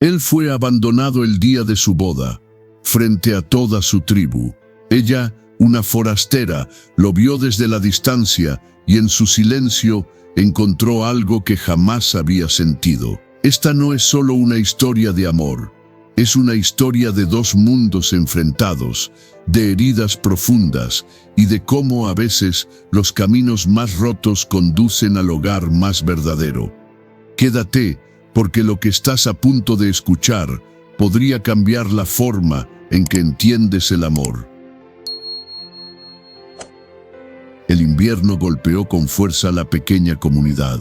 Él fue abandonado el día de su boda, frente a toda su tribu. Ella, una forastera, lo vio desde la distancia y en su silencio encontró algo que jamás había sentido. Esta no es solo una historia de amor, es una historia de dos mundos enfrentados, de heridas profundas y de cómo a veces los caminos más rotos conducen al hogar más verdadero. Quédate, porque lo que estás a punto de escuchar podría cambiar la forma en que entiendes el amor. El invierno golpeó con fuerza la pequeña comunidad.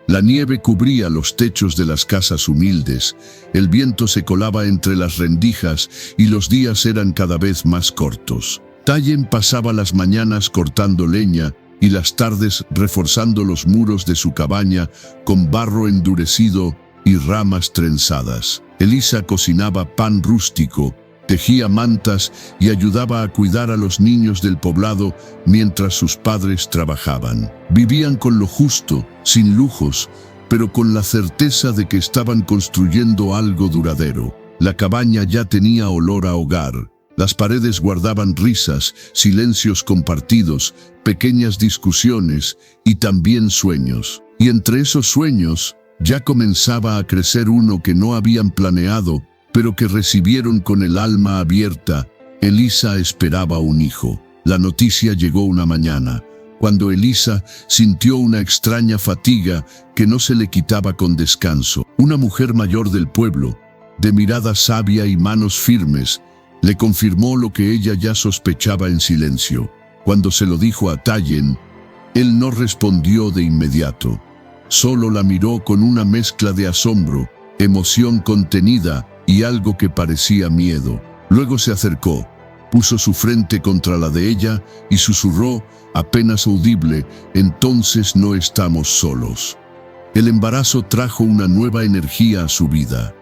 La nieve cubría los techos de las casas humildes, el viento se colaba entre las rendijas y los días eran cada vez más cortos. Tallen pasaba las mañanas cortando leña y las tardes reforzando los muros de su cabaña con barro endurecido y ramas trenzadas. Elisa cocinaba pan rústico, tejía mantas y ayudaba a cuidar a los niños del poblado mientras sus padres trabajaban. Vivían con lo justo, sin lujos, pero con la certeza de que estaban construyendo algo duradero. La cabaña ya tenía olor a hogar. Las paredes guardaban risas, silencios compartidos, pequeñas discusiones y también sueños. Y entre esos sueños ya comenzaba a crecer uno que no habían planeado, pero que recibieron con el alma abierta. Elisa esperaba un hijo. La noticia llegó una mañana, cuando Elisa sintió una extraña fatiga que no se le quitaba con descanso. Una mujer mayor del pueblo, de mirada sabia y manos firmes, le confirmó lo que ella ya sospechaba en silencio. Cuando se lo dijo a Tallen, él no respondió de inmediato. Solo la miró con una mezcla de asombro, emoción contenida y algo que parecía miedo. Luego se acercó, puso su frente contra la de ella y susurró, apenas audible, «Entonces no estamos solos». El embarazo trajo una nueva energía a su vida.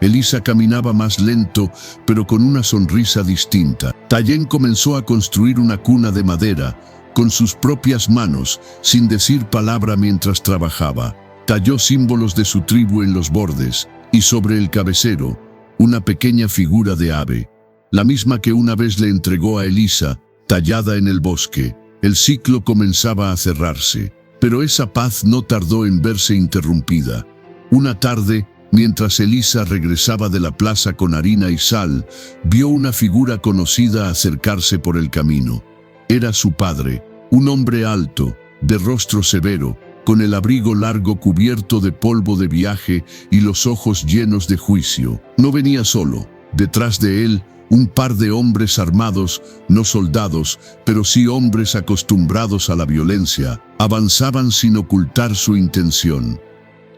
Elisa caminaba más lento, pero con una sonrisa distinta. Tallen comenzó a construir una cuna de madera, con sus propias manos, sin decir palabra mientras trabajaba. Talló símbolos de su tribu en los bordes, y sobre el cabecero, una pequeña figura de ave, la misma que una vez le entregó a Elisa, tallada en el bosque. El ciclo comenzaba a cerrarse, pero esa paz no tardó en verse interrumpida. Una tarde, mientras Elisa regresaba de la plaza con harina y sal, vio una figura conocida acercarse por el camino. Era su padre, un hombre alto, de rostro severo, con el abrigo largo cubierto de polvo de viaje y los ojos llenos de juicio. No venía solo. Detrás de él, un par de hombres armados, no soldados, pero sí hombres acostumbrados a la violencia, avanzaban sin ocultar su intención.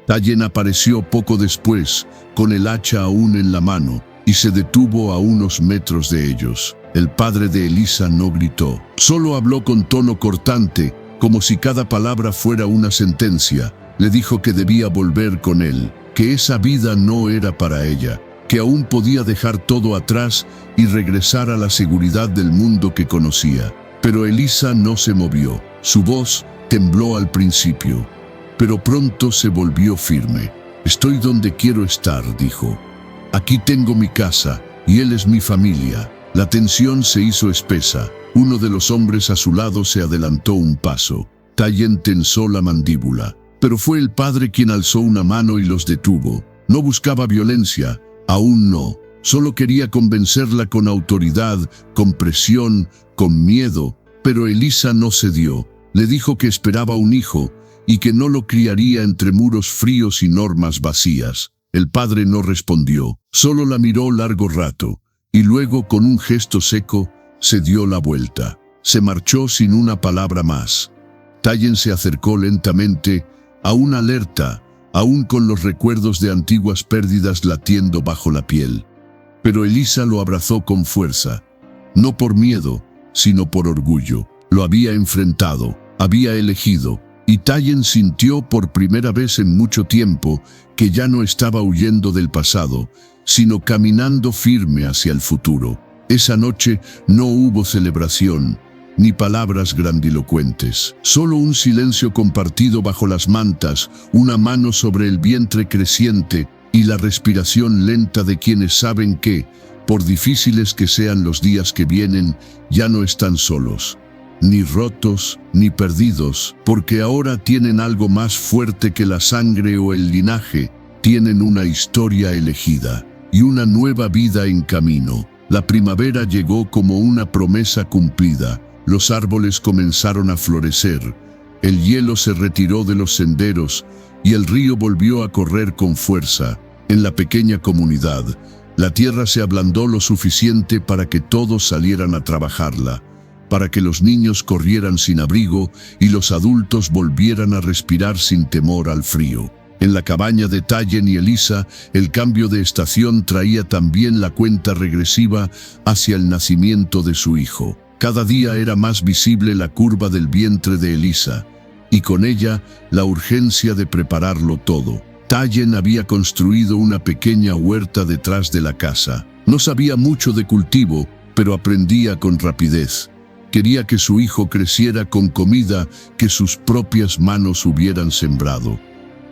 Tallen apareció poco después, con el hacha aún en la mano, y se detuvo a unos metros de ellos. El padre de Elisa no gritó, solo habló con tono cortante, como si cada palabra fuera una sentencia. Le dijo que debía volver con él, que esa vida no era para ella, que aún podía dejar todo atrás y regresar a la seguridad del mundo que conocía. Pero Elisa no se movió. Su voz tembló al principio, pero pronto se volvió firme. «Estoy donde quiero estar», dijo. «Aquí tengo mi casa, y él es mi familia». La tensión se hizo espesa. Uno de los hombres a su lado se adelantó un paso. Tallen tensó la mandíbula, pero fue el padre quien alzó una mano y los detuvo. No buscaba violencia, aún no. Solo quería convencerla con autoridad, con presión, con miedo. Pero Elisa no cedió. Le dijo que esperaba un hijo y que no lo criaría entre muros fríos y normas vacías. El padre no respondió, solo la miró largo rato, y luego con un gesto seco se dio la vuelta. Se marchó sin una palabra más. Tallen se acercó lentamente, aún alerta, aún con los recuerdos de antiguas pérdidas latiendo bajo la piel. Pero Elisa lo abrazó con fuerza, no por miedo, sino por orgullo. Lo había enfrentado, había elegido, y Tallen sintió por primera vez en mucho tiempo que ya no estaba huyendo del pasado, sino caminando firme hacia el futuro. Esa noche no hubo celebración, ni palabras grandilocuentes. Solo un silencio compartido bajo las mantas, una mano sobre el vientre creciente y la respiración lenta de quienes saben que, por difíciles que sean los días que vienen, ya no están solos, ni rotos, ni perdidos, porque ahora tienen algo más fuerte que la sangre o el linaje, tienen una historia elegida y una nueva vida en camino. La primavera llegó como una promesa cumplida, los árboles comenzaron a florecer, el hielo se retiró de los senderos y el río volvió a correr con fuerza. En la pequeña comunidad, la tierra se ablandó lo suficiente para que todos salieran a trabajarla, para que los niños corrieran sin abrigo y los adultos volvieran a respirar sin temor al frío. En la cabaña de Tallen y Elisa, el cambio de estación traía también la cuenta regresiva hacia el nacimiento de su hijo. Cada día era más visible la curva del vientre de Elisa, y con ella la urgencia de prepararlo todo. Tallen había construido una pequeña huerta detrás de la casa. No sabía mucho de cultivo, pero aprendía con rapidez. Quería que su hijo creciera con comida que sus propias manos hubieran sembrado.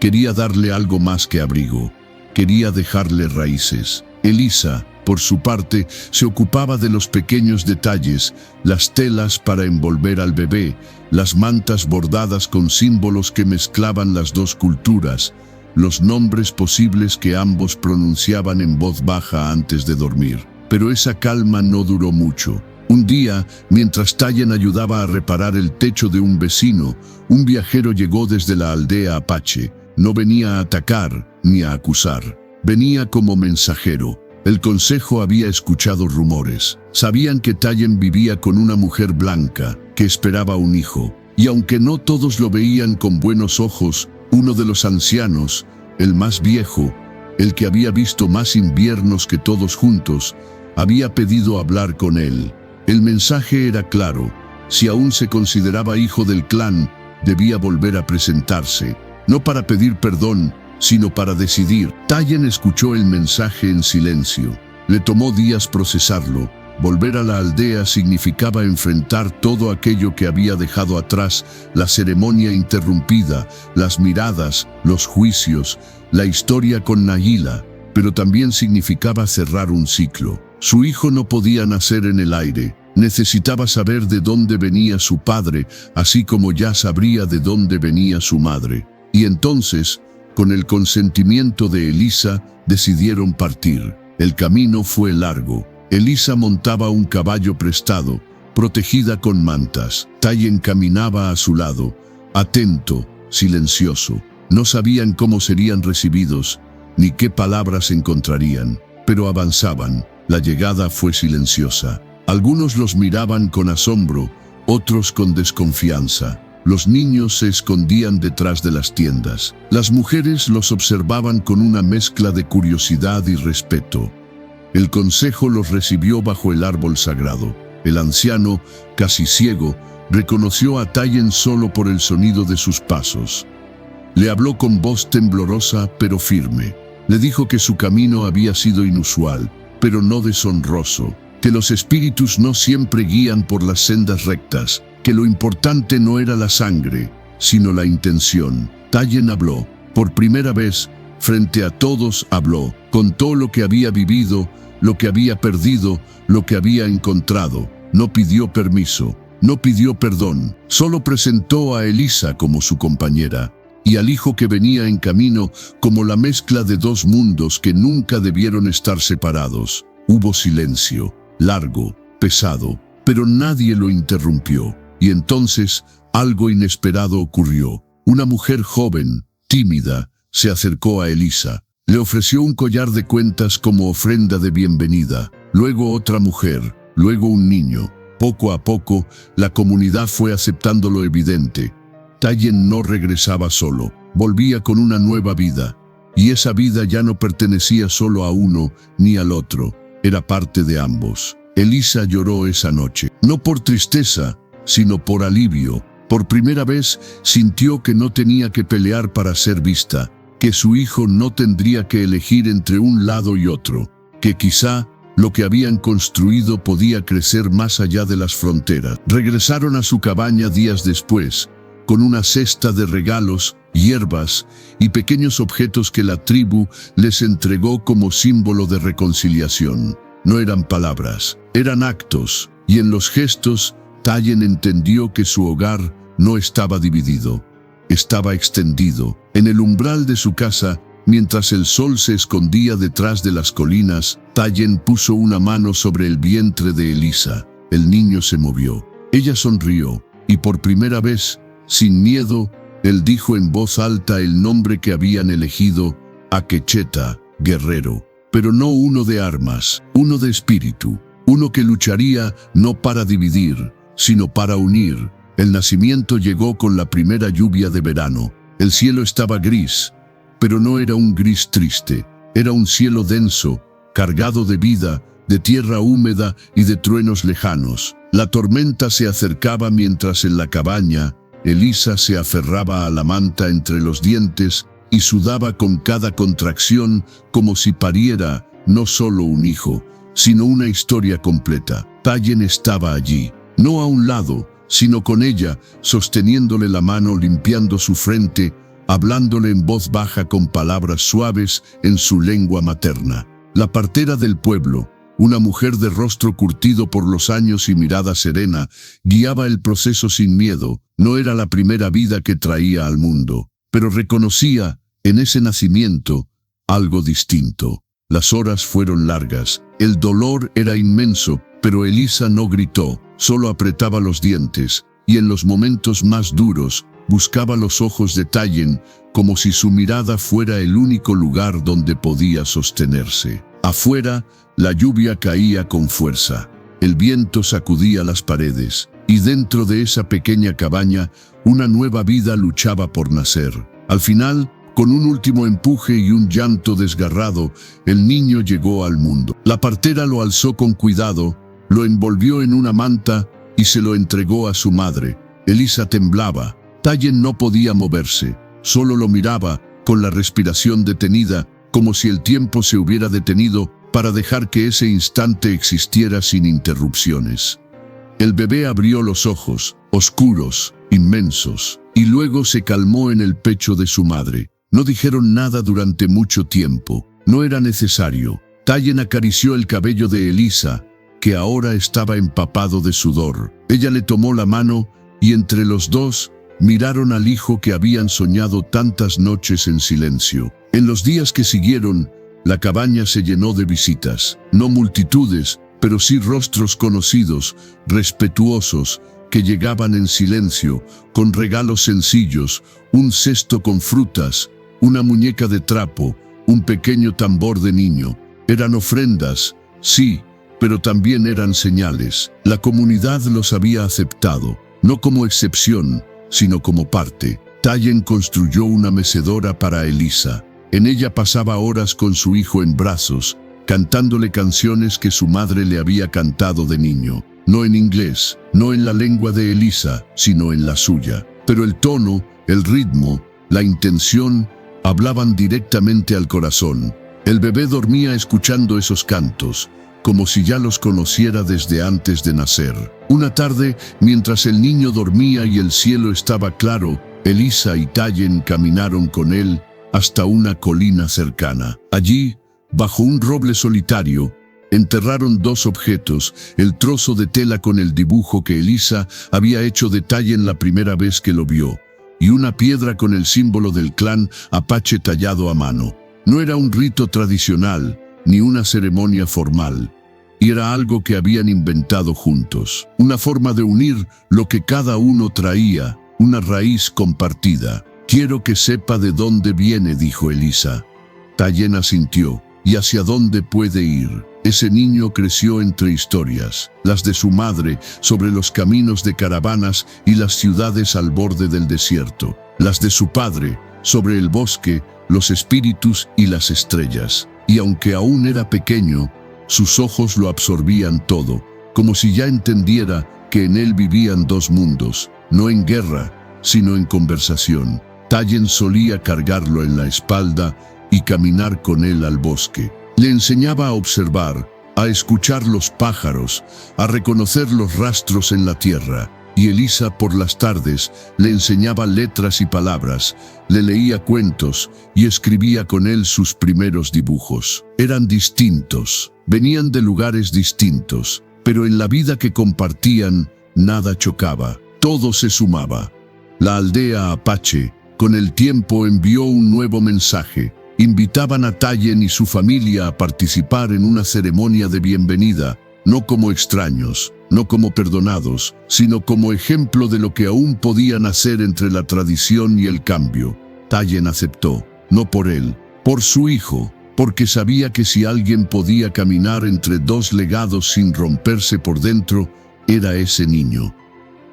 Quería darle algo más que abrigo. Quería dejarle raíces. Elisa, por su parte, se ocupaba de los pequeños detalles, las telas para envolver al bebé, las mantas bordadas con símbolos que mezclaban las dos culturas, los nombres posibles que ambos pronunciaban en voz baja antes de dormir. Pero esa calma no duró mucho. Un día, mientras Tallen ayudaba a reparar el techo de un vecino, un viajero llegó desde la aldea Apache. No venía a atacar ni a acusar. Venía como mensajero. El consejo había escuchado rumores. Sabían que Tallen vivía con una mujer blanca que esperaba un hijo. Y aunque no todos lo veían con buenos ojos, uno de los ancianos, el más viejo, el que había visto más inviernos que todos juntos, había pedido hablar con él. El mensaje era claro. Si aún se consideraba hijo del clan, debía volver a presentarse. No para pedir perdón, sino para decidir. Tallen escuchó el mensaje en silencio. Le tomó días procesarlo. Volver a la aldea significaba enfrentar todo aquello que había dejado atrás, la ceremonia interrumpida, las miradas, los juicios, la historia con Nayila, pero también significaba cerrar un ciclo. Su hijo no podía nacer en el aire. Necesitaba saber de dónde venía su padre, así como ya sabría de dónde venía su madre. Y entonces, con el consentimiento de Elisa, decidieron partir. El camino fue largo. Elisa montaba un caballo prestado, protegida con mantas. Tallen caminaba a su lado, atento, silencioso. No sabían cómo serían recibidos, ni qué palabras encontrarían, pero avanzaban. La llegada fue silenciosa. Algunos los miraban con asombro, otros con desconfianza. Los niños se escondían detrás de las tiendas. Las mujeres los observaban con una mezcla de curiosidad y respeto. El consejo los recibió bajo el árbol sagrado. El anciano, casi ciego, reconoció a Tallen solo por el sonido de sus pasos. Le habló con voz temblorosa pero firme. Le dijo que su camino había sido inusual, pero no deshonroso, que los espíritus no siempre guían por las sendas rectas, que lo importante no era la sangre, sino la intención. Tallen habló. Por primera vez, frente a todos habló. Contó lo que había vivido, lo que había perdido, lo que había encontrado. No pidió permiso, no pidió perdón. Solo presentó a Elisa como su compañera y al hijo que venía en camino como la mezcla de dos mundos que nunca debieron estar separados. Hubo silencio, largo, pesado, pero nadie lo interrumpió. Y entonces algo inesperado ocurrió. Una mujer joven, tímida, se acercó a Elisa. Le ofreció un collar de cuentas como ofrenda de bienvenida. Luego otra mujer, luego un niño. Poco a poco, la comunidad fue aceptando lo evidente. Tallen no regresaba solo, volvía con una nueva vida. Y esa vida ya no pertenecía solo a uno ni al otro, era parte de ambos. Elisa lloró esa noche, no por tristeza, sino por alivio. Por primera vez sintió que no tenía que pelear para ser vista, que su hijo no tendría que elegir entre un lado y otro, que quizá lo que habían construido podía crecer más allá de las fronteras. Regresaron a su cabaña días después, con una cesta de regalos hierbas y pequeños objetos que la tribu les entregó como símbolo de reconciliación. No eran palabras, eran actos, y en los gestos, Tayen entendió que su hogar no estaba dividido, estaba extendido. En el umbral de su casa, mientras el sol se escondía detrás de las colinas, Tayen puso una mano sobre el vientre de Elisa. El niño se movió. Ella sonrió, y por primera vez, sin miedo, él dijo en voz alta el nombre que habían elegido: Akecheta, guerrero. Pero no uno de armas, uno de espíritu, uno que lucharía no para dividir, sino para unir. El nacimiento llegó con la primera lluvia de verano. El cielo estaba gris, pero no era un gris triste, era un cielo denso, cargado de vida, de tierra húmeda y de truenos lejanos. La tormenta se acercaba mientras en la cabaña, Elisa se aferraba a la manta entre los dientes y sudaba con cada contracción como si pariera no solo un hijo, sino una historia completa. Tayen estaba allí, no a un lado, sino con ella, sosteniéndole la mano, limpiando su frente, hablándole en voz baja con palabras suaves en su lengua materna. La partera del pueblo, una mujer de rostro curtido por los años y mirada serena, guiaba el proceso sin miedo. No era la primera vida que traía al mundo, pero reconocía en ese nacimiento algo distinto. Las horas fueron largas, el dolor era inmenso, pero Elisa no gritó, solo apretaba los dientes, y en los momentos más duros, buscaba los ojos de Tayen, como si su mirada fuera el único lugar donde podía sostenerse. Afuera, la lluvia caía con fuerza. El viento sacudía las paredes, y dentro de esa pequeña cabaña, una nueva vida luchaba por nacer. Al final, con un último empuje y un llanto desgarrado, el niño llegó al mundo. La partera lo alzó con cuidado, lo envolvió en una manta y se lo entregó a su madre. Elisa temblaba. Tayen no podía moverse, solo lo miraba, con la respiración detenida, como si el tiempo se hubiera detenido para dejar que ese instante existiera sin interrupciones. El bebé abrió los ojos, oscuros, inmensos, y luego se calmó en el pecho de su madre. No dijeron nada durante mucho tiempo. No era necesario. Tayen acarició el cabello de Elisa, que ahora estaba empapado de sudor. Ella le tomó la mano y entre los dos miraron al hijo que habían soñado tantas noches en silencio. En los días que siguieron, la cabaña se llenó de visitas. No multitudes, pero sí rostros conocidos, respetuosos, que llegaban en silencio, con regalos sencillos, un cesto con frutas, una muñeca de trapo, un pequeño tambor de niño. Eran ofrendas, sí, pero también eran señales. La comunidad los había aceptado, no como excepción, sino como parte. Tayen construyó una mecedora para Elisa. En ella pasaba horas con su hijo en brazos, cantándole canciones que su madre le había cantado de niño. No en inglés, no en la lengua de Elisa, sino en la suya. Pero el tono, el ritmo, la intención, hablaban directamente al corazón. El bebé dormía escuchando esos cantos, como si ya los conociera desde antes de nacer. Una tarde, mientras el niño dormía y el cielo estaba claro, Elisa y Tayen caminaron con él hasta una colina cercana. Allí, bajo un roble solitario, enterraron dos objetos: el trozo de tela con el dibujo que Elisa había hecho de Tayen la primera vez que lo vio, y una piedra con el símbolo del clan apache tallado a mano. No era un rito tradicional, ni una ceremonia formal, y era algo que habían inventado juntos, una forma de unir lo que cada uno traía, una raíz compartida. «Quiero que sepa de dónde viene», dijo Elisa. Tayen asintió. «¿Y hacia dónde puede ir?». Ese niño creció entre historias, las de su madre sobre los caminos de caravanas y las ciudades al borde del desierto, las de su padre sobre el bosque, los espíritus y las estrellas. Y aunque aún era pequeño, sus ojos lo absorbían todo, como si ya entendiera que en él vivían dos mundos, no en guerra, sino en conversación. Tayen solía cargarlo en la espalda y caminar con él al bosque. Le enseñaba a observar, a escuchar los pájaros, a reconocer los rastros en la tierra. y Elisa por las tardes le enseñaba letras y palabras, le leía cuentos y escribía con él sus primeros dibujos. Eran distintos, venían de lugares distintos, pero en la vida que compartían nada chocaba, todo se sumaba. La aldea Apache con el tiempo envió un nuevo mensaje. Invitaban a Tayen y su familia a participar en una ceremonia de bienvenida, no como extraños, no como perdonados, sino como ejemplo de lo que aún podían hacer entre la tradición y el cambio. Tayen aceptó, no por él, por su hijo, porque sabía que si alguien podía caminar entre dos legados sin romperse por dentro, era ese niño.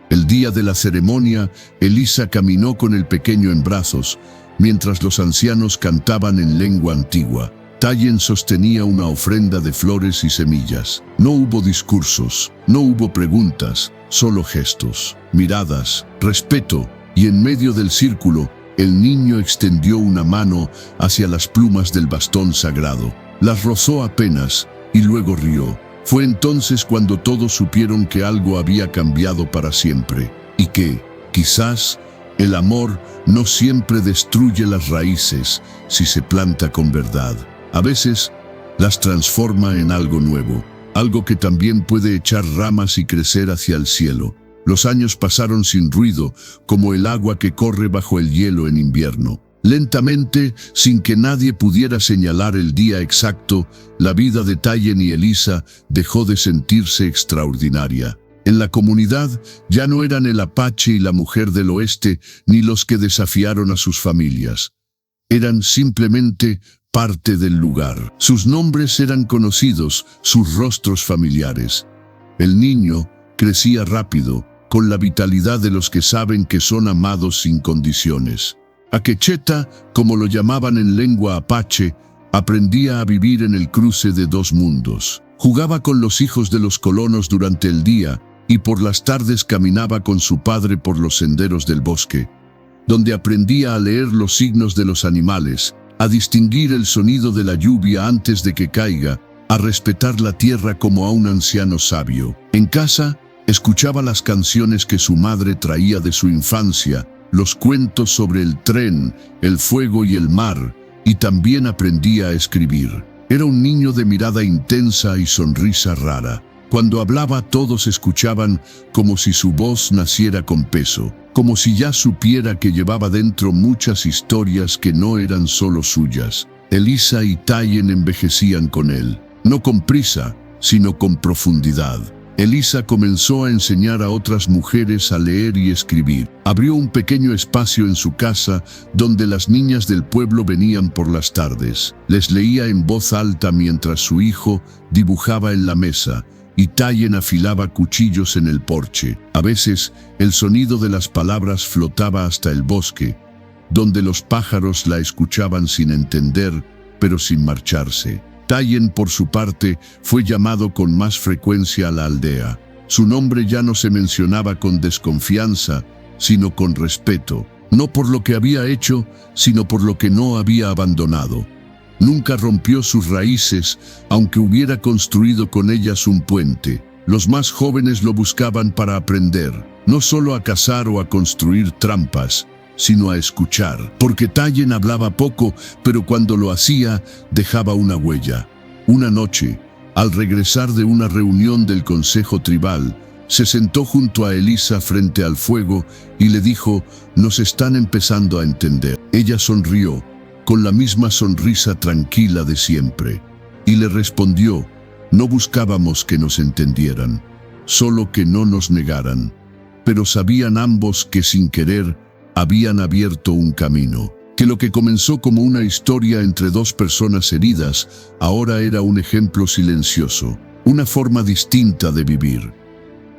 El día de la ceremonia, Elisa caminó con el pequeño en brazos, mientras los ancianos cantaban en lengua antigua. Tayen sostenía una ofrenda de flores y semillas. No hubo discursos, no hubo preguntas, solo gestos, miradas, respeto, y en medio del círculo, el niño extendió una mano hacia las plumas del bastón sagrado. Las rozó apenas y luego rió. Fue entonces cuando todos supieron que algo había cambiado para siempre y que, quizás, el amor no siempre destruye las raíces si se planta con verdad. A veces, las transforma en algo nuevo, algo que también puede echar ramas y crecer hacia el cielo. Los años pasaron sin ruido, como el agua que corre bajo el hielo en invierno. Lentamente, sin que nadie pudiera señalar el día exacto, la vida de Tayen y Elisa dejó de sentirse extraordinaria. En la comunidad ya no eran el Apache y la mujer del oeste, ni los que desafiaron a sus familias. Eran simplemente parte del lugar. Sus nombres eran conocidos, sus rostros familiares. El niño crecía rápido, con la vitalidad de los que saben que son amados sin condiciones. Akecheta, como lo llamaban en lengua apache, aprendía a vivir en el cruce de dos mundos. Jugaba con los hijos de los colonos durante el día y por las tardes caminaba con su padre por los senderos del bosque, donde aprendía a leer los signos de los animales, a distinguir el sonido de la lluvia antes de que caiga, a respetar la tierra como a un anciano sabio. En casa, escuchaba las canciones que su madre traía de su infancia, los cuentos sobre el tren, el fuego y el mar, y también aprendía a escribir. Era un niño de mirada intensa y sonrisa rara. Cuando hablaba todos escuchaban como si su voz naciera con peso, como si ya supiera que llevaba dentro muchas historias que no eran solo suyas. Elisa y Tayen envejecían con él, no con prisa, sino con profundidad. Elisa comenzó a enseñar a otras mujeres a leer y escribir. Abrió un pequeño espacio en su casa donde las niñas del pueblo venían por las tardes. Les leía en voz alta mientras su hijo dibujaba en la mesa y Tayen afilaba cuchillos en el porche. A veces, el sonido de las palabras flotaba hasta el bosque, donde los pájaros la escuchaban sin entender, pero sin marcharse. Tayen, por su parte, fue llamado con más frecuencia a la aldea. Su nombre ya no se mencionaba con desconfianza, sino con respeto, no por lo que había hecho, sino por lo que no había abandonado. Nunca rompió sus raíces, aunque hubiera construido con ellas un puente. Los más jóvenes lo buscaban para aprender, no solo a cazar o a construir trampas, sino a escuchar, porque Tayen hablaba poco, pero cuando lo hacía, dejaba una huella. Una noche, al regresar de una reunión del consejo tribal, se sentó junto a Elisa frente al fuego y le dijo: «Nos están empezando a entender». Ella sonrió, con la misma sonrisa tranquila de siempre, y le respondió: «No buscábamos que nos entendieran, solo que no nos negaran». Pero sabían ambos que sin querer habían abierto un camino, que lo que comenzó como una historia entre dos personas heridas, ahora era un ejemplo silencioso, una forma distinta de vivir.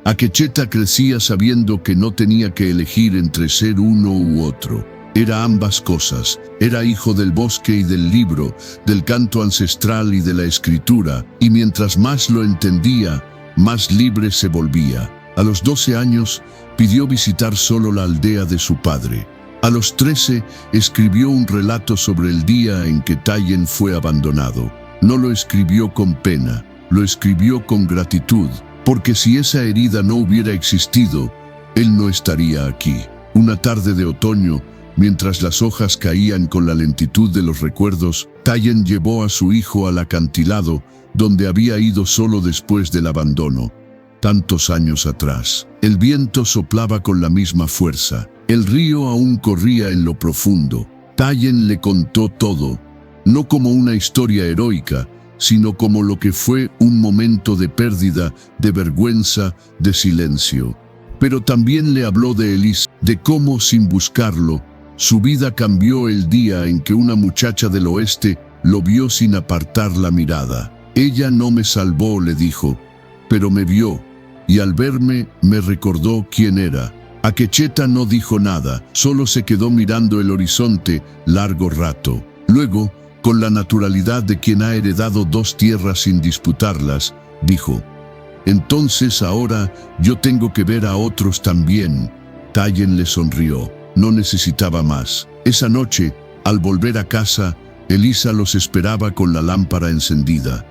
Akecheta crecía sabiendo que no tenía que elegir entre ser uno u otro. Era ambas cosas. Era hijo del bosque y del libro, del canto ancestral y de la escritura, y mientras más lo entendía, más libre se volvía. A los 12 años, pidió visitar solo la aldea de su padre. A los 13, escribió un relato sobre el día en que Tayen fue abandonado. No lo escribió con pena, lo escribió con gratitud, porque si esa herida no hubiera existido, él no estaría aquí. Una tarde de otoño, mientras las hojas caían con la lentitud de los recuerdos, Tayen llevó a su hijo al acantilado, donde había ido solo después del abandono, tantos años atrás. El viento soplaba con la misma fuerza. El río aún corría en lo profundo. Tayen le contó todo, no como una historia heroica, sino como lo que fue un momento de pérdida, de vergüenza, de silencio. Pero también le habló de Elisa, de cómo, sin buscarlo, su vida cambió el día en que una muchacha del oeste lo vio sin apartar la mirada. Ella no me salvó, le dijo, pero me vio, y al verme me recordó quién era. Akecheta no dijo nada, solo se quedó mirando el horizonte largo rato. Luego, con la naturalidad de quien ha heredado 2 tierras sin disputarlas, dijo: «Entonces ahora yo tengo que ver a otros también». Tayen le sonrió. No necesitaba más. Esa noche, al volver a casa, Elisa los esperaba con la lámpara encendida.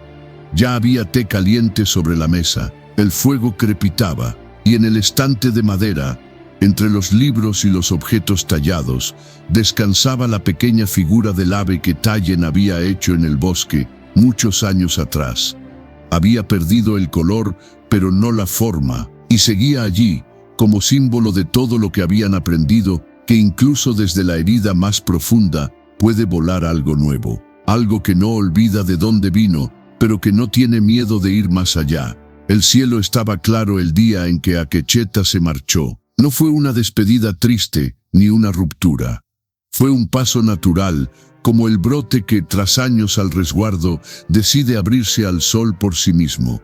Ya había té caliente sobre la mesa, el fuego crepitaba, y en el estante de madera, entre los libros y los objetos tallados, descansaba la pequeña figura del ave que Tayen había hecho en el bosque muchos años atrás. Había perdido el color, pero no la forma, y seguía allí, como símbolo de todo lo que habían aprendido, que incluso desde la herida más profunda puede volar algo nuevo, algo que no olvida de dónde vino, pero que no tiene miedo de ir más allá. El cielo estaba claro el día en que Akecheta se marchó. No fue una despedida triste, ni una ruptura. Fue un paso natural, como el brote que, tras años al resguardo, decide abrirse al sol por sí mismo.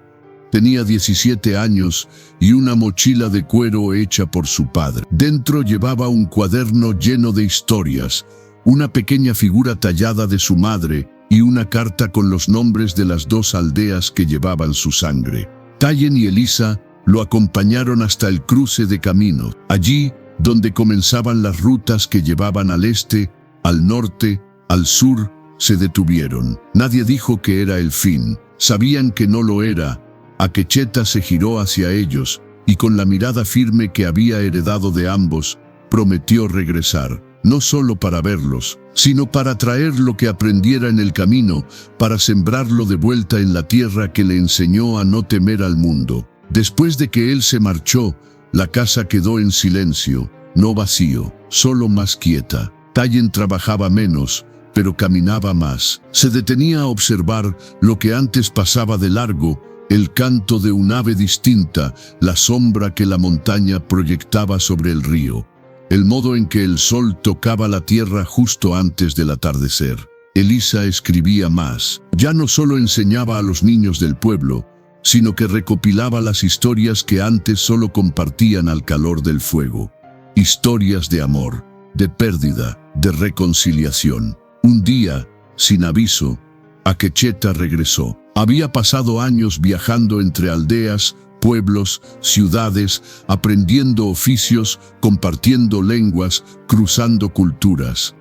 Tenía 17 años y una mochila de cuero hecha por su padre. Dentro llevaba un cuaderno lleno de historias, una pequeña figura tallada de su madre y una carta con los nombres de las 2 aldeas que llevaban su sangre. Tayen y Elisa lo acompañaron hasta el cruce de camino. Allí, donde comenzaban las rutas que llevaban al este, al norte, al sur, se detuvieron. Nadie dijo que era el fin. Sabían que no lo era. Akecheta se giró hacia ellos y con la mirada firme que había heredado de ambos, prometió regresar, no solo para verlos, sino para traer lo que aprendiera en el camino, para sembrarlo de vuelta en la tierra que le enseñó a no temer al mundo. Después de que él se marchó, la casa quedó en silencio, no vacío, solo más quieta. Tayen trabajaba menos, pero caminaba más. Se detenía a observar lo que antes pasaba de largo, el canto de un ave distinta, la sombra que la montaña proyectaba sobre el río, el modo en que el sol tocaba la tierra justo antes del atardecer. Elisa escribía más. Ya no solo enseñaba a los niños del pueblo, sino que recopilaba las historias que antes solo compartían al calor del fuego. Historias de amor, de pérdida, de reconciliación. Un día, sin aviso, Akecheta regresó. Había pasado años viajando entre aldeas, pueblos, ciudades, aprendiendo oficios, compartiendo lenguas, cruzando culturas.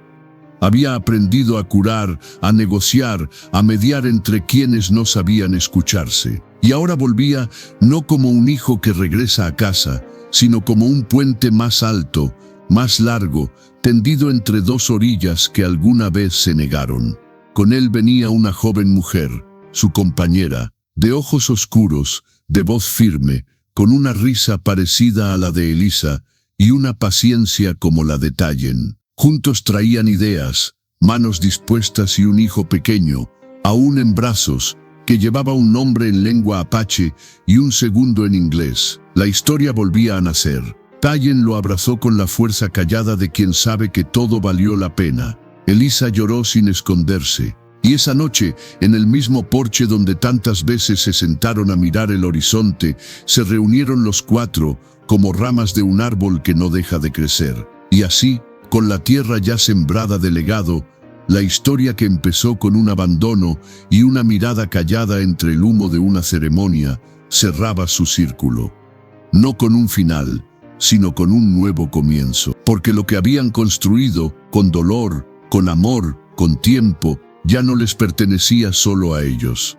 Había aprendido a curar, a negociar, a mediar entre quienes no sabían escucharse. Y ahora volvía no como un hijo que regresa a casa, sino como un puente más alto, más largo, tendido entre 2 orillas que alguna vez se negaron. Con él venía una joven mujer, su compañera, de ojos oscuros, de voz firme, con una risa parecida a la de Elisa y una paciencia como la de Tayen. Juntos traían ideas, manos dispuestas y un hijo pequeño, aún en brazos, que llevaba un nombre en lengua apache y un segundo en inglés. La historia volvía a nacer. Tayen lo abrazó con la fuerza callada de quien sabe que todo valió la pena. Elisa lloró sin esconderse. Y esa noche, en el mismo porche donde tantas veces se sentaron a mirar el horizonte, se reunieron los 4, como ramas de un árbol que no deja de crecer. Y así, con la tierra ya sembrada de legado, la historia que empezó con un abandono y una mirada callada entre el humo de una ceremonia, cerraba su círculo. No con un final, sino con un nuevo comienzo. Porque lo que habían construido, con dolor, con amor, con tiempo, ya no les pertenecía solo a ellos.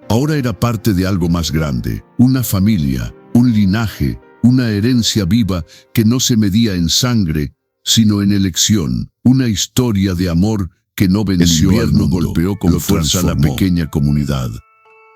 Ahora era parte de algo más grande, una familia, un linaje, una herencia viva que no se medía en sangre, sino en elección, una historia de amor que no venció al mundo, golpeó con fuerza a la pequeña comunidad.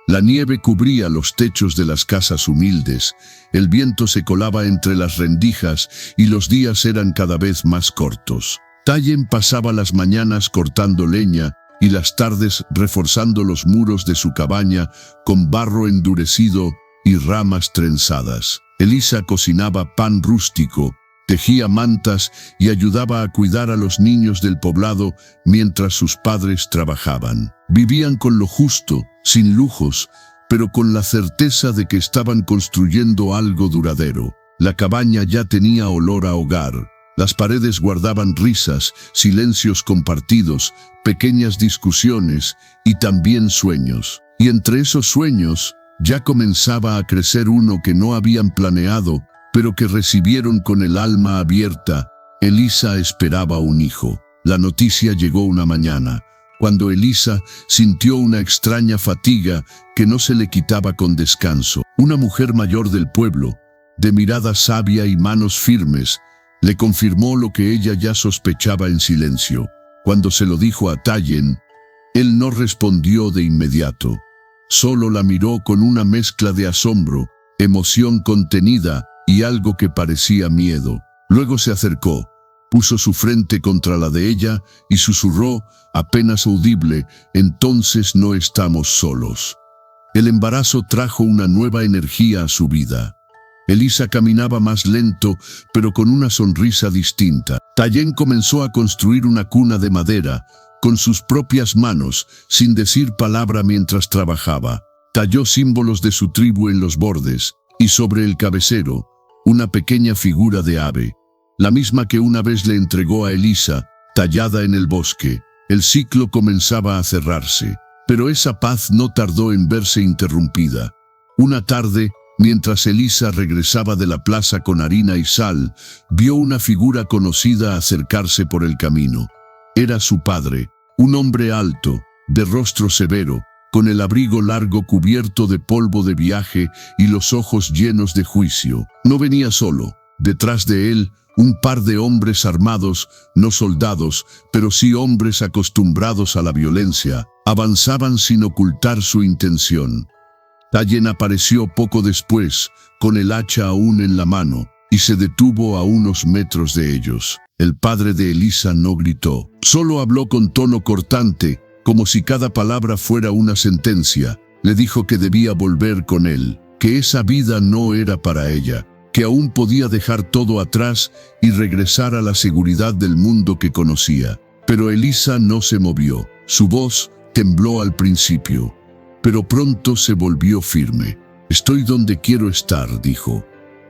La nieve cubría los techos de las casas humildes, el viento se colaba entre las rendijas y los días eran cada vez más cortos. Tallen pasaba las mañanas cortando leña y las tardes reforzando los muros de su cabaña con barro endurecido y ramas trenzadas. Elisa cocinaba pan rústico, tejía mantas y ayudaba a cuidar a los niños del poblado mientras sus padres trabajaban. Vivían con lo justo, sin lujos, pero con la certeza de que estaban construyendo algo duradero. La cabaña ya tenía olor a hogar. Las paredes guardaban risas, silencios compartidos, pequeñas discusiones y también sueños. Y entre esos sueños ya comenzaba a crecer uno que no habían planeado, pero que recibieron con el alma abierta. Elisa esperaba un hijo. La noticia llegó una mañana, cuando Elisa sintió una extraña fatiga que no se le quitaba con descanso. Una mujer mayor del pueblo, de mirada sabia y manos firmes, le confirmó lo que ella ya sospechaba en silencio. Cuando se lo dijo a Tallen, él no respondió de inmediato. Solo la miró con una mezcla de asombro, emoción contenida y algo que parecía miedo. Luego se acercó, puso su frente contra la de ella y susurró, apenas audible, «Entonces no estamos solos». El embarazo trajo una nueva energía a su vida. Elisa caminaba más lento, pero con una sonrisa distinta. Tallen comenzó a construir una cuna de madera, con sus propias manos, sin decir palabra mientras trabajaba. Talló símbolos de su tribu en los bordes, y sobre el cabecero, una pequeña figura de ave, la misma que una vez le entregó a Elisa, tallada en el bosque. El ciclo comenzaba a cerrarse, pero esa paz no tardó en verse interrumpida. Una tarde, mientras Elisa regresaba de la plaza con harina y sal, vio una figura conocida acercarse por el camino. Era su padre, un hombre alto, de rostro severo, con el abrigo largo cubierto de polvo de viaje y los ojos llenos de juicio. No venía solo. Detrás de él, un par de hombres armados, no soldados, pero sí hombres acostumbrados a la violencia, avanzaban sin ocultar su intención. Tallen apareció poco después, con el hacha aún en la mano, y se detuvo a unos metros de ellos. El padre de Elisa no gritó, solo habló con tono cortante, como si cada palabra fuera una sentencia. Le dijo que debía volver con él, que esa vida no era para ella, que aún podía dejar todo atrás y regresar a la seguridad del mundo que conocía. Pero Elisa no se movió. Su voz tembló al principio, pero pronto se volvió firme. «Estoy donde quiero estar», dijo.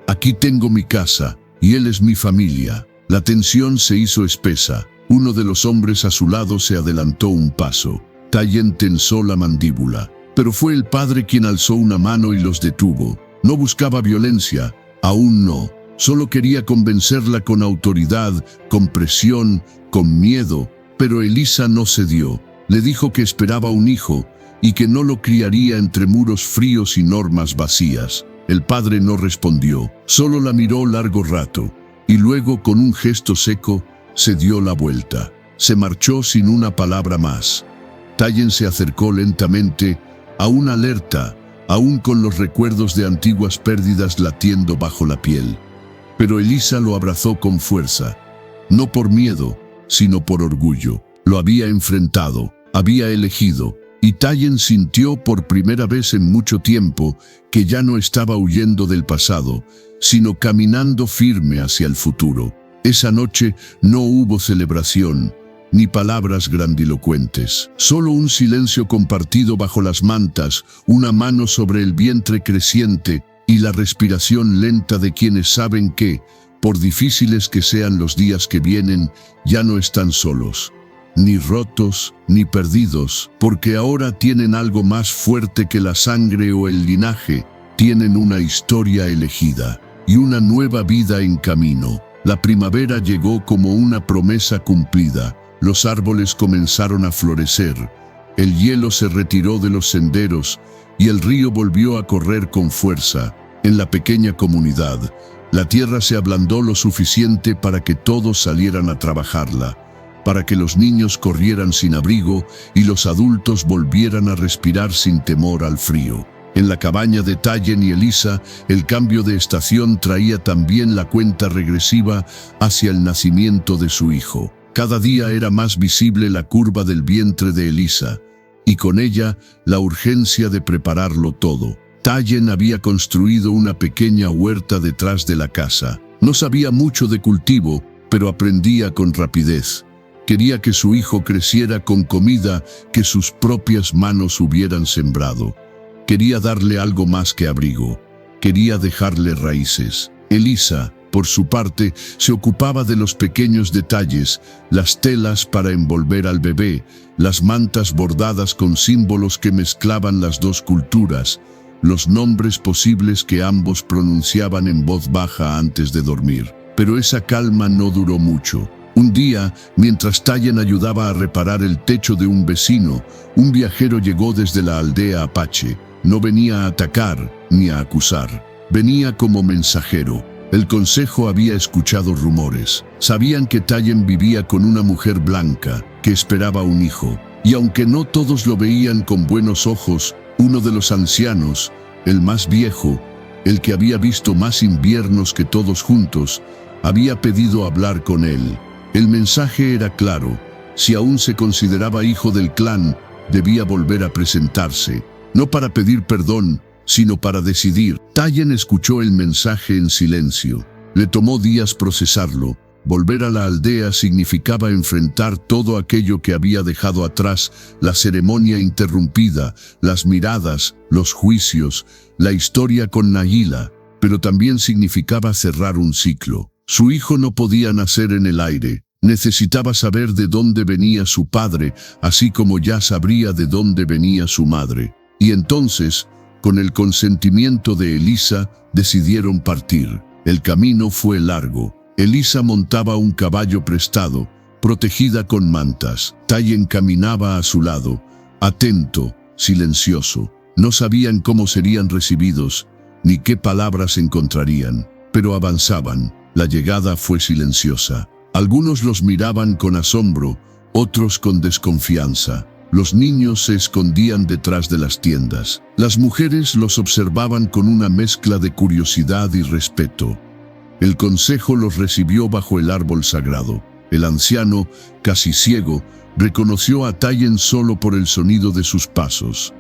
«Aquí tengo mi casa, y él es mi familia». La tensión se hizo espesa. Uno de los hombres a su lado se adelantó un paso. Tallen tensó la mandíbula, pero fue el padre quien alzó una mano y los detuvo. No buscaba violencia, aún no. Solo quería convencerla con autoridad, con presión, con miedo. Pero Elisa no cedió. Le dijo que esperaba un hijo y que no lo criaría entre muros fríos y normas vacías. El padre no respondió, solo la miró largo rato, y luego con un gesto seco se dio la vuelta. Se marchó sin una palabra más. Tallen se acercó lentamente, aún alerta, aún con los recuerdos de antiguas pérdidas latiendo bajo la piel. Pero Elisa lo abrazó con fuerza, no por miedo, sino por orgullo. Lo había enfrentado, había elegido, y Tallen sintió por primera vez en mucho tiempo que ya no estaba huyendo del pasado, sino caminando firme hacia el futuro. Esa noche no hubo celebración, ni palabras grandilocuentes. Solo un silencio compartido bajo las mantas, una mano sobre el vientre creciente y la respiración lenta de quienes saben que, por difíciles que sean los días que vienen, ya no están solos, ni rotos, ni perdidos, porque ahora tienen algo más fuerte que la sangre o el linaje, tienen una historia elegida y una nueva vida en camino. La primavera llegó como una promesa cumplida. Los árboles comenzaron a florecer, el hielo se retiró de los senderos y el río volvió a correr con fuerza. En la pequeña comunidad, la tierra se ablandó lo suficiente para que todos salieran a trabajarla, para que los niños corrieran sin abrigo y los adultos volvieran a respirar sin temor al frío. En la cabaña de Tayen y Elisa, el cambio de estación traía también la cuenta regresiva hacia el nacimiento de su hijo. Cada día era más visible la curva del vientre de Elisa, y con ella la urgencia de prepararlo todo. Tayen había construido una pequeña huerta detrás de la casa. No sabía mucho de cultivo, pero aprendía con rapidez. Quería que su hijo creciera con comida que sus propias manos hubieran sembrado. Quería darle algo más que abrigo. Quería dejarle raíces. Elisa, por su parte, se ocupaba de los pequeños detalles, las telas para envolver al bebé, las mantas bordadas con símbolos que mezclaban las dos culturas, los nombres posibles que ambos pronunciaban en voz baja antes de dormir. Pero esa calma no duró mucho. Un día, mientras Tayen ayudaba a reparar el techo de un vecino, un viajero llegó desde la aldea Apache. No venía a atacar ni a acusar. Venía como mensajero. El consejo había escuchado rumores. Sabían que Tayen vivía con una mujer blanca que esperaba un hijo. Y aunque no todos lo veían con buenos ojos, uno de los ancianos, el más viejo, el que había visto más inviernos que todos juntos, había pedido hablar con él. El mensaje era claro. Si aún se consideraba hijo del clan, debía volver a presentarse. No para pedir perdón, sino para decidir. Tayen escuchó el mensaje en silencio. Le tomó días procesarlo. Volver a la aldea significaba enfrentar todo aquello que había dejado atrás, la ceremonia interrumpida, las miradas, los juicios, la historia con Nayila, pero también significaba cerrar un ciclo. Su hijo no podía nacer en el aire. Necesitaba saber de dónde venía su padre, así como ya sabría de dónde venía su madre. Y entonces, con el consentimiento de Elisa, decidieron partir. El camino fue largo. Elisa montaba un caballo prestado, protegida con mantas. Tayen caminaba a su lado, atento, silencioso. No sabían cómo serían recibidos, ni qué palabras encontrarían, pero avanzaban. La llegada fue silenciosa. Algunos los miraban con asombro, otros con desconfianza. Los niños se escondían detrás de las tiendas. Las mujeres los observaban con una mezcla de curiosidad y respeto. El consejo los recibió bajo el árbol sagrado. El anciano, casi ciego, reconoció a Tayen solo por el sonido de sus pasos.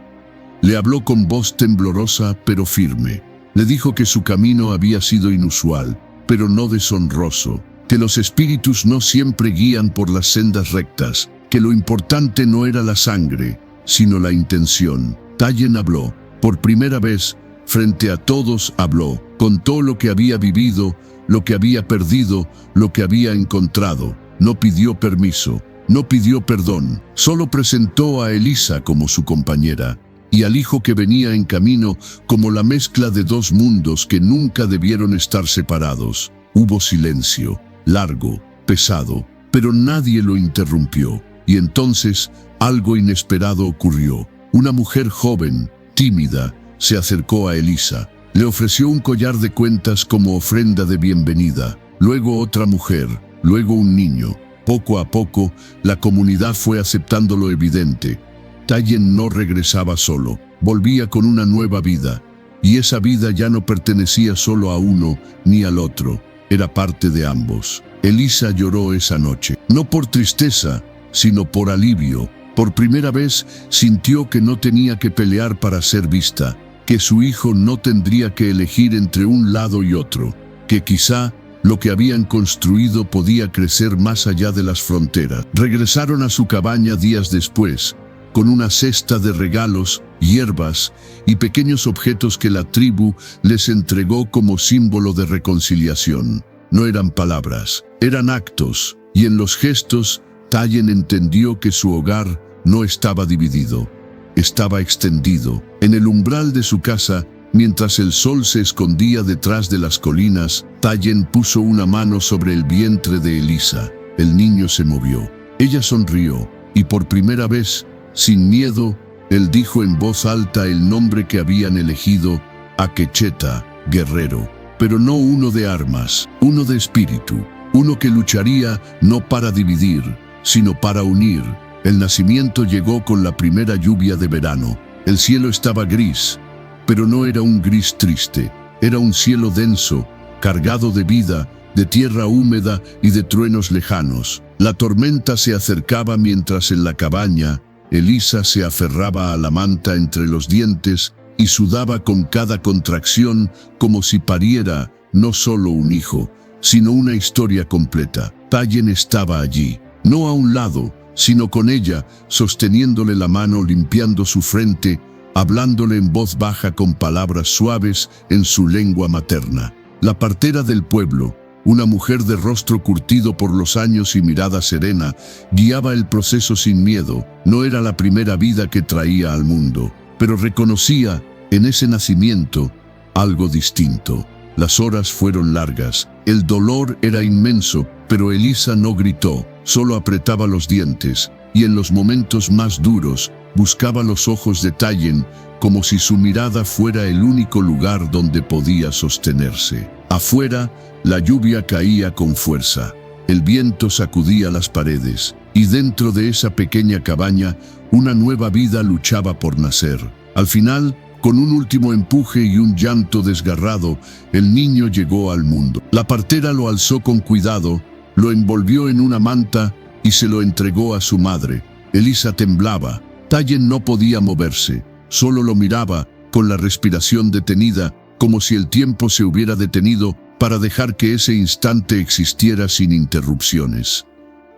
Le habló con voz temblorosa pero firme. Le dijo que su camino había sido inusual, pero no deshonroso. Que los espíritus no siempre guían por las sendas rectas. Que lo importante no era la sangre, sino la intención. Tayen habló. Por primera vez, frente a todos habló. Contó lo que había vivido, lo que había perdido, lo que había encontrado. No pidió permiso, no pidió perdón. Solo presentó a Elisa como su compañera y al hijo que venía en camino como la mezcla de dos mundos que nunca debieron estar separados. Hubo silencio, largo, pesado, pero nadie lo interrumpió. Y entonces algo inesperado ocurrió. Una mujer joven, tímida, se acercó a Elisa. Le ofreció un collar de cuentas como ofrenda de bienvenida. Luego otra mujer, luego un niño. Poco a poco, la comunidad fue aceptando lo evidente. Tayen no regresaba solo, volvía con una nueva vida. Y esa vida ya no pertenecía solo a uno ni al otro, era parte de ambos. Elisa lloró esa noche, no por tristeza, sino por alivio. Por primera vez sintió que no tenía que pelear para ser vista, que su hijo no tendría que elegir entre un lado y otro, que quizá lo que habían construido podía crecer más allá de las fronteras. Regresaron a su cabaña días después, con una cesta de regalos, hierbas y pequeños objetos que la tribu les entregó como símbolo de reconciliación. No eran palabras, eran actos, y en los gestos Tayen entendió que su hogar no estaba dividido, estaba extendido. En el umbral de su casa, mientras el sol se escondía detrás de las colinas, Tayen puso una mano sobre el vientre de Elisa. El niño se movió. Ella sonrió, y por primera vez, sin miedo, él dijo en voz alta el nombre que habían elegido, Akecheta, guerrero, pero no uno de armas, uno de espíritu, uno que lucharía no para dividir, sino para unir. El nacimiento llegó con la primera lluvia de verano. El cielo estaba gris, pero no era un gris triste, era un cielo denso, cargado de vida, de tierra húmeda y de truenos lejanos. La tormenta se acercaba mientras en la cabaña Elisa se aferraba a la manta entre los dientes y sudaba con cada contracción como si pariera no solo un hijo, sino una historia completa. Tallen estaba allí, no a un lado, sino con ella, sosteniéndole la mano, limpiando su frente, hablándole en voz baja con palabras suaves en su lengua materna. La partera del pueblo, una mujer de rostro curtido por los años y mirada serena, guiaba el proceso sin miedo. No era la primera vida que traía al mundo, pero reconocía en ese nacimiento algo distinto. Las horas fueron largas, el dolor era inmenso, pero Elisa no gritó, solo apretaba los dientes, y en los momentos más duros buscaba los ojos de Tallen, como si su mirada fuera el único lugar donde podía sostenerse. Afuera, la lluvia caía con fuerza, el viento sacudía las paredes, y dentro de esa pequeña cabaña, una nueva vida luchaba por nacer. Al final, con un último empuje y un llanto desgarrado, el niño llegó al mundo. La partera lo alzó con cuidado, lo envolvió en una manta y se lo entregó a su madre. Elisa temblaba. Tallen no podía moverse, solo lo miraba, con la respiración detenida, como si el tiempo se hubiera detenido para dejar que ese instante existiera sin interrupciones.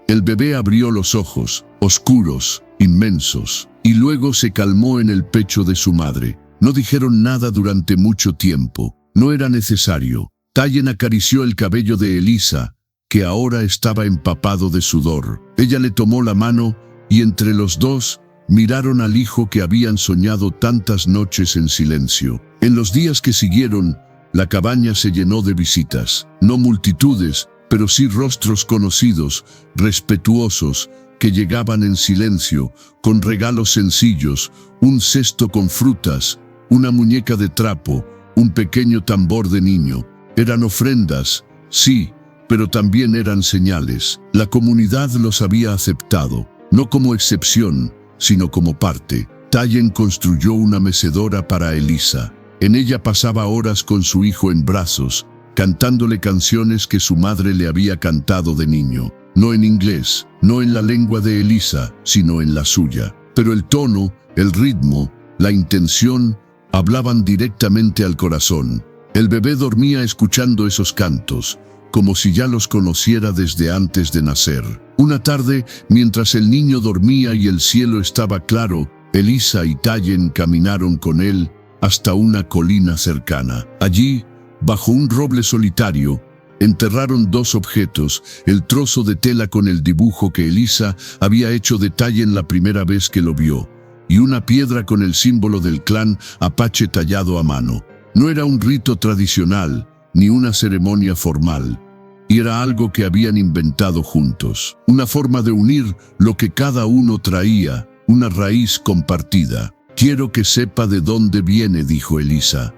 El bebé abrió los ojos, oscuros, inmensos, y luego se calmó en el pecho de su madre. No dijeron nada durante mucho tiempo. No era necesario. Tallen acarició el cabello de Elisa, que ahora estaba empapado de sudor. Ella le tomó la mano y entre los dos miraron al hijo que habían soñado tantas noches en silencio. En los días que siguieron, la cabaña se llenó de visitas. No multitudes, pero sí rostros conocidos, respetuosos, que llegaban en silencio, con regalos sencillos, un cesto con frutas, una muñeca de trapo, un pequeño tambor de niño. Eran ofrendas, sí, pero también eran señales. La comunidad los había aceptado, no como excepción, sino como parte. Tallen construyó una mecedora para Elisa. En ella pasaba horas con su hijo en brazos, cantándole canciones que su madre le había cantado de niño. No en inglés, no en la lengua de Elisa, sino en la suya. Pero el tono, el ritmo, la intención, hablaban directamente al corazón. El bebé dormía escuchando esos cantos, como si ya los conociera desde antes de nacer. Una tarde, mientras el niño dormía y el cielo estaba claro, Elisa y Tallen caminaron con él hasta una colina cercana. Allí, bajo un roble solitario, enterraron dos objetos, el trozo de tela con el dibujo que Elisa había hecho de Tallen la primera vez que lo vio, y una piedra con el símbolo del clan apache tallado a mano. No era un rito tradicional, ni una ceremonia formal, y era algo que habían inventado juntos, una forma de unir lo que cada uno traía, una raíz compartida. «Quiero que sepa de dónde viene», dijo Elisa.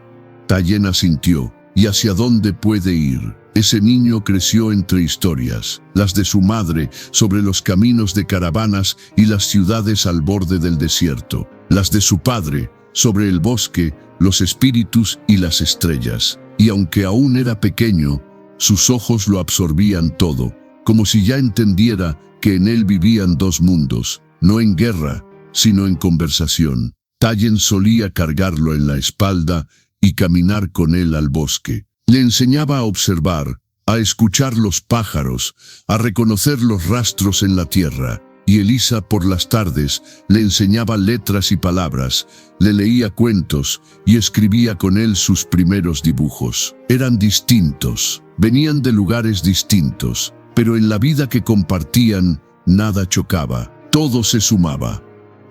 Tallen asintió. «¿Y hacia dónde puede ir?». Ese niño creció entre historias, las de su madre sobre los caminos de caravanas y las ciudades al borde del desierto, las de su padre sobre el bosque, los espíritus y las estrellas. Y aunque aún era pequeño, sus ojos lo absorbían todo, como si ya entendiera que en él vivían dos mundos, no en guerra, sino en conversación. Tallen solía cargarlo en la espalda y caminar con él al bosque. Le enseñaba a observar, a escuchar los pájaros, a reconocer los rastros en la tierra. Y Elisa por las tardes le enseñaba letras y palabras, le leía cuentos y escribía con él sus primeros dibujos. Eran distintos, venían de lugares distintos, pero en la vida que compartían nada chocaba, todo se sumaba.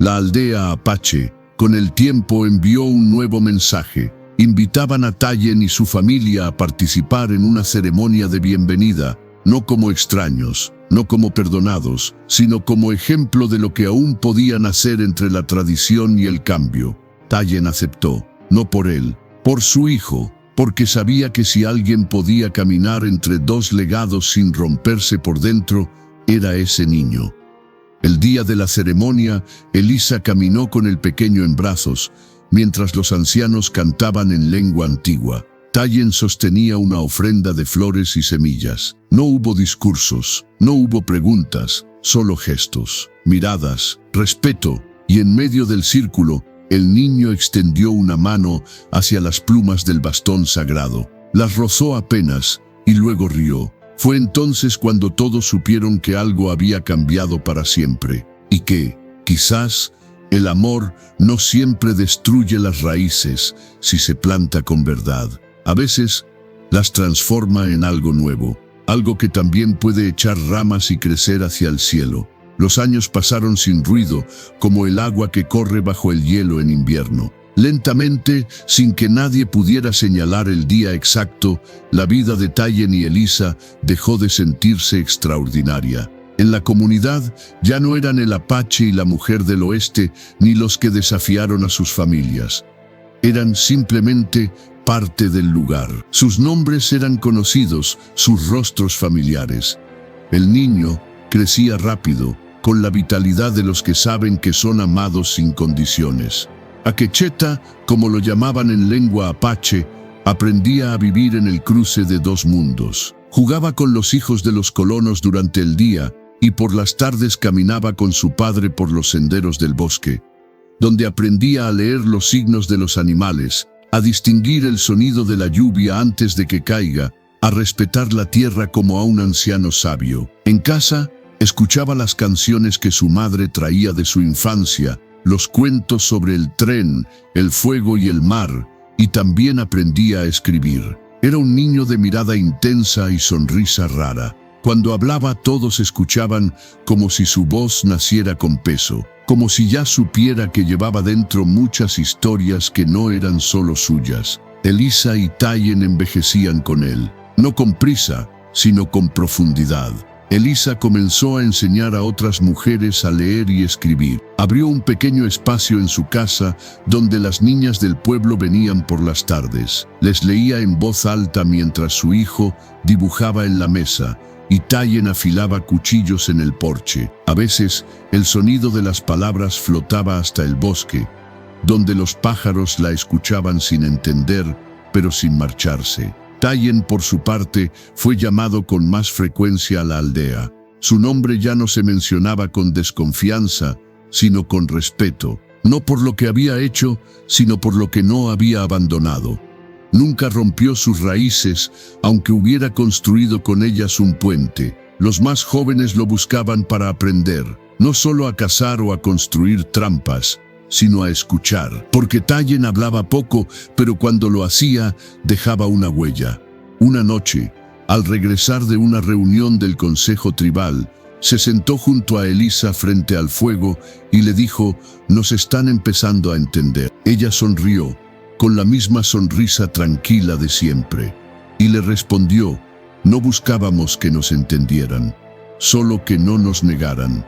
La aldea apache, con el tiempo envió un nuevo mensaje. Invitaban a Tallen y su familia a participar en una ceremonia de bienvenida, no como extraños, no como perdonados, sino como ejemplo de lo que aún podían hacer entre la tradición y el cambio. Tallen aceptó, no por él, por su hijo, porque sabía que si alguien podía caminar entre dos legados sin romperse por dentro, era ese niño. El día de la ceremonia, Elisa caminó con el pequeño en brazos, mientras los ancianos cantaban en lengua antigua. Tayen sostenía una ofrenda de flores y semillas. No hubo discursos, no hubo preguntas, solo gestos, miradas, respeto, y en medio del círculo, el niño extendió una mano hacia las plumas del bastón sagrado. Las rozó apenas y luego rió. Fue entonces cuando todos supieron que algo había cambiado para siempre y que, quizás, el amor no siempre destruye las raíces si se planta con verdad. A veces, las transforma en algo nuevo, algo que también puede echar ramas y crecer hacia el cielo. Los años pasaron sin ruido, como el agua que corre bajo el hielo en invierno. Lentamente, sin que nadie pudiera señalar el día exacto, la vida de Tayen y Elisa dejó de sentirse extraordinaria. En la comunidad ya no eran el apache y la mujer del oeste, ni los que desafiaron a sus familias. Eran simplemente parte del lugar. Sus nombres eran conocidos, sus rostros familiares. El niño crecía rápido, con la vitalidad de los que saben que son amados sin condiciones. Akecheta, como lo llamaban en lengua apache, aprendía a vivir en el cruce de dos mundos. Jugaba con los hijos de los colonos durante el día y por las tardes caminaba con su padre por los senderos del bosque, donde aprendía a leer los signos de los animales, a distinguir el sonido de la lluvia antes de que caiga, a respetar la tierra como a un anciano sabio. En casa, escuchaba las canciones que su madre traía de su infancia, los cuentos sobre el tren, el fuego y el mar, y también aprendía a escribir. Era un niño de mirada intensa y sonrisa rara. Cuando hablaba todos escuchaban como si su voz naciera con peso, como si ya supiera que llevaba dentro muchas historias que no eran solo suyas. Elisa y Tayen envejecían con él, no con prisa, sino con profundidad. Elisa comenzó a enseñar a otras mujeres a leer y escribir. Abrió un pequeño espacio en su casa donde las niñas del pueblo venían por las tardes. Les leía en voz alta mientras su hijo dibujaba en la mesa y Tayen afilaba cuchillos en el porche. A veces, el sonido de las palabras flotaba hasta el bosque, donde los pájaros la escuchaban sin entender, pero sin marcharse. Tayen, por su parte, fue llamado con más frecuencia a la aldea. Su nombre ya no se mencionaba con desconfianza, sino con respeto, no por lo que había hecho, sino por lo que no había abandonado. Nunca rompió sus raíces, aunque hubiera construido con ellas un puente. Los más jóvenes lo buscaban para aprender, no solo a cazar o a construir trampas, sino a escuchar, porque Tayen hablaba poco, pero cuando lo hacía, dejaba una huella. Una noche, al regresar de una reunión del consejo tribal, se sentó junto a Elisa frente al fuego y le dijo: «Nos están empezando a entender». Ella sonrió, con la misma sonrisa tranquila de siempre, y le respondió: «No buscábamos que nos entendieran, solo que no nos negaran».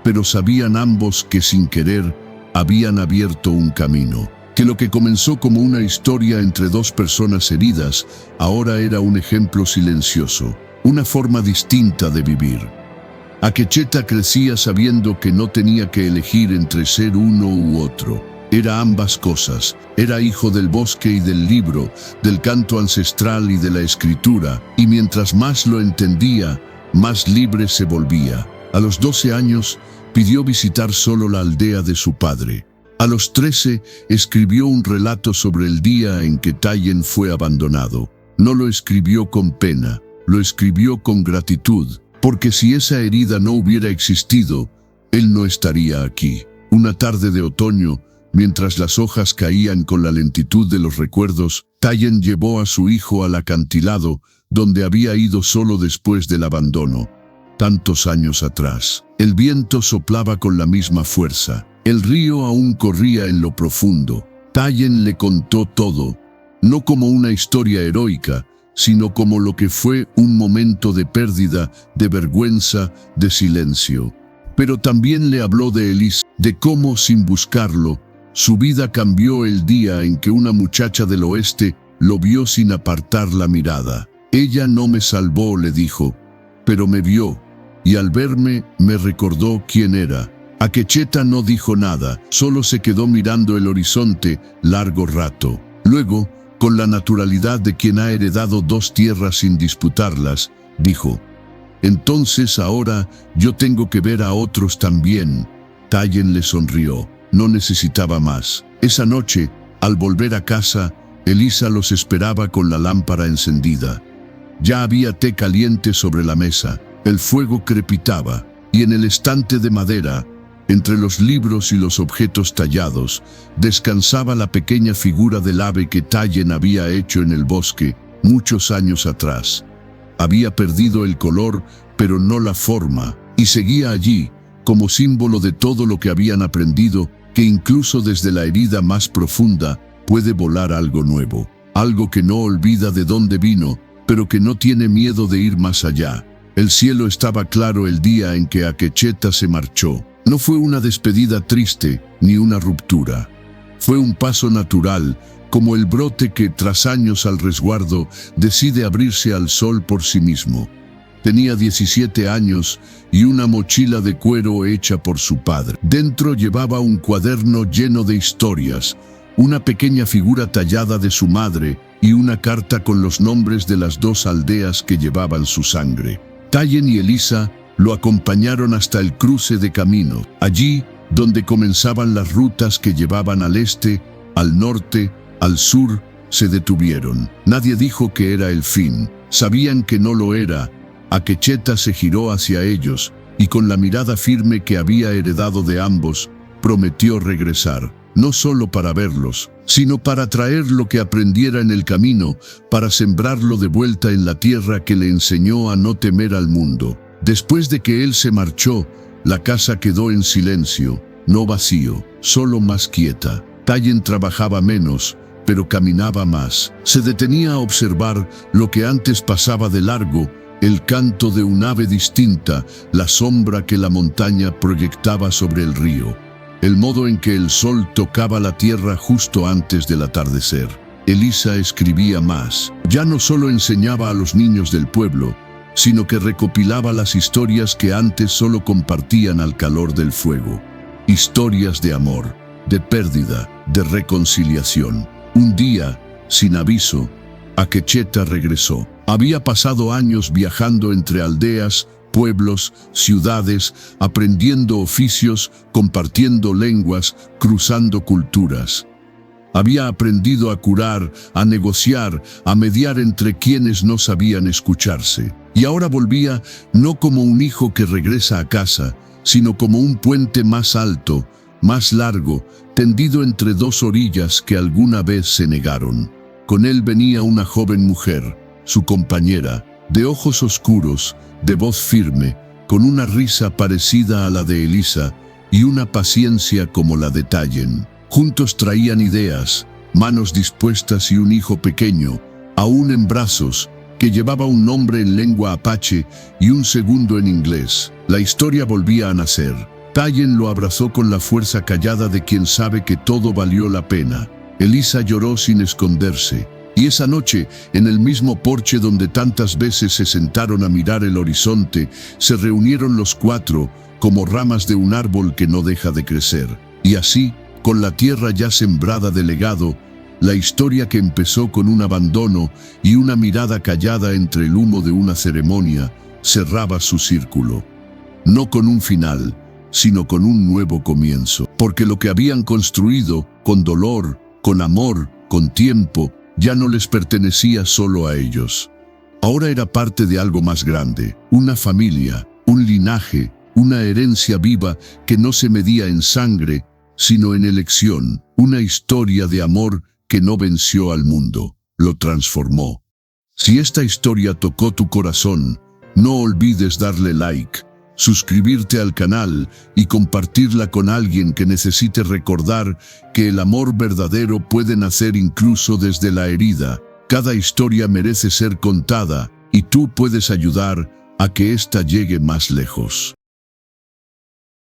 Pero sabían ambos que sin querer, habían abierto un camino, que lo que comenzó como una historia entre dos personas heridas, ahora era un ejemplo silencioso, una forma distinta de vivir. Akecheta crecía sabiendo que no tenía que elegir entre ser uno u otro. Era ambas cosas. Era hijo del bosque y del libro, del canto ancestral y de la escritura, y mientras más lo entendía, más libre se volvía. A los 12 años, pidió visitar solo la aldea de su padre. A los 13, escribió un relato sobre el día en que Tayen fue abandonado. No lo escribió con pena, lo escribió con gratitud, porque si esa herida no hubiera existido, él no estaría aquí. Una tarde de otoño, mientras las hojas caían con la lentitud de los recuerdos, Tayen llevó a su hijo al acantilado, donde había ido solo después del abandono. Tantos años atrás. El viento soplaba con la misma fuerza. El río aún corría en lo profundo. Tayen le contó todo, no como una historia heroica, sino como lo que fue un momento de pérdida, de vergüenza, de silencio. Pero también le habló de Elisa, de cómo, sin buscarlo, su vida cambió el día en que una muchacha del oeste lo vio sin apartar la mirada. Ella no me salvó, le dijo, pero me vio, y al verme me recordó quién era. Akecheta no dijo nada, solo se quedó mirando el horizonte largo rato. Luego, con la naturalidad de quien ha heredado 2 tierras sin disputarlas, dijo: «Entonces ahora yo tengo que ver a otros también». Tayen le sonrió. No necesitaba más. Esa noche, al volver a casa, Elisa los esperaba con la lámpara encendida. Ya había té caliente sobre la mesa, el fuego crepitaba, y en el estante de madera, entre los libros y los objetos tallados, descansaba la pequeña figura del ave que Tayen había hecho en el bosque muchos años atrás. Había perdido el color, pero no la forma, y seguía allí, como símbolo de todo lo que habían aprendido, que incluso desde la herida más profunda puede volar algo nuevo, algo que no olvida de dónde vino, pero que no tiene miedo de ir más allá. El cielo estaba claro el día en que Akecheta se marchó. No fue una despedida triste, ni una ruptura. Fue un paso natural, como el brote que, tras años al resguardo, decide abrirse al sol por sí mismo. Tenía 17 años y una mochila de cuero hecha por su padre. Dentro llevaba un cuaderno lleno de historias, una pequeña figura tallada de su madre y una carta con los nombres de las 2 aldeas que llevaban su sangre. Tayen y Elisa lo acompañaron hasta el cruce de camino. Allí, donde comenzaban las rutas que llevaban al este, al norte, al sur, se detuvieron. Nadie dijo que era el fin. Sabían que no lo era. Akecheta se giró hacia ellos y con la mirada firme que había heredado de ambos, prometió regresar, no solo para verlos, sino para traer lo que aprendiera en el camino, para sembrarlo de vuelta en la tierra que le enseñó a no temer al mundo. Después de que él se marchó, la casa quedó en silencio, no vacío, solo más quieta. Tayen trabajaba menos, pero caminaba más. Se detenía a observar lo que antes pasaba de largo, el canto de un ave distinta, la sombra que la montaña proyectaba sobre el río, el modo en que el sol tocaba la tierra justo antes del atardecer. Elisa escribía más. Ya no solo enseñaba a los niños del pueblo, sino que recopilaba las historias que antes solo compartían al calor del fuego. Historias de amor, de pérdida, de reconciliación. Un día, sin aviso, Akecheta regresó. Había pasado años viajando entre aldeas, pueblos, ciudades, aprendiendo oficios, compartiendo lenguas, cruzando culturas. Había aprendido a curar, a negociar, a mediar entre quienes no sabían escucharse. Y ahora volvía no como un hijo que regresa a casa, sino como un puente más alto, más largo, tendido entre 2 orillas que alguna vez se negaron. Con él venía una joven mujer, su compañera, de ojos oscuros, de voz firme, con una risa parecida a la de Elisa y una paciencia como la de Tayen. Juntos traían ideas, manos dispuestas y un hijo pequeño, aún en brazos, que llevaba un nombre en lengua apache y un segundo en inglés. La historia volvía a nacer. Tayen lo abrazó con la fuerza callada de quien sabe que todo valió la pena. Elisa lloró sin esconderse. Y esa noche, en el mismo porche donde tantas veces se sentaron a mirar el horizonte, se reunieron los 4, como ramas de un árbol que no deja de crecer. Y así, con la tierra ya sembrada de legado, la historia que empezó con un abandono y una mirada callada entre el humo de una ceremonia, cerraba su círculo. No con un final, sino con un nuevo comienzo. Porque lo que habían construido, con dolor, con amor, con tiempo, ya no les pertenecía solo a ellos. Ahora era parte de algo más grande, una familia, un linaje, una herencia viva que no se medía en sangre, sino en elección, una historia de amor que no venció al mundo, lo transformó. Si esta historia tocó tu corazón, no olvides darle like, suscribirte al canal y compartirla con alguien que necesite recordar que el amor verdadero puede nacer incluso desde la herida. Cada historia merece ser contada y tú puedes ayudar a que ésta llegue más lejos.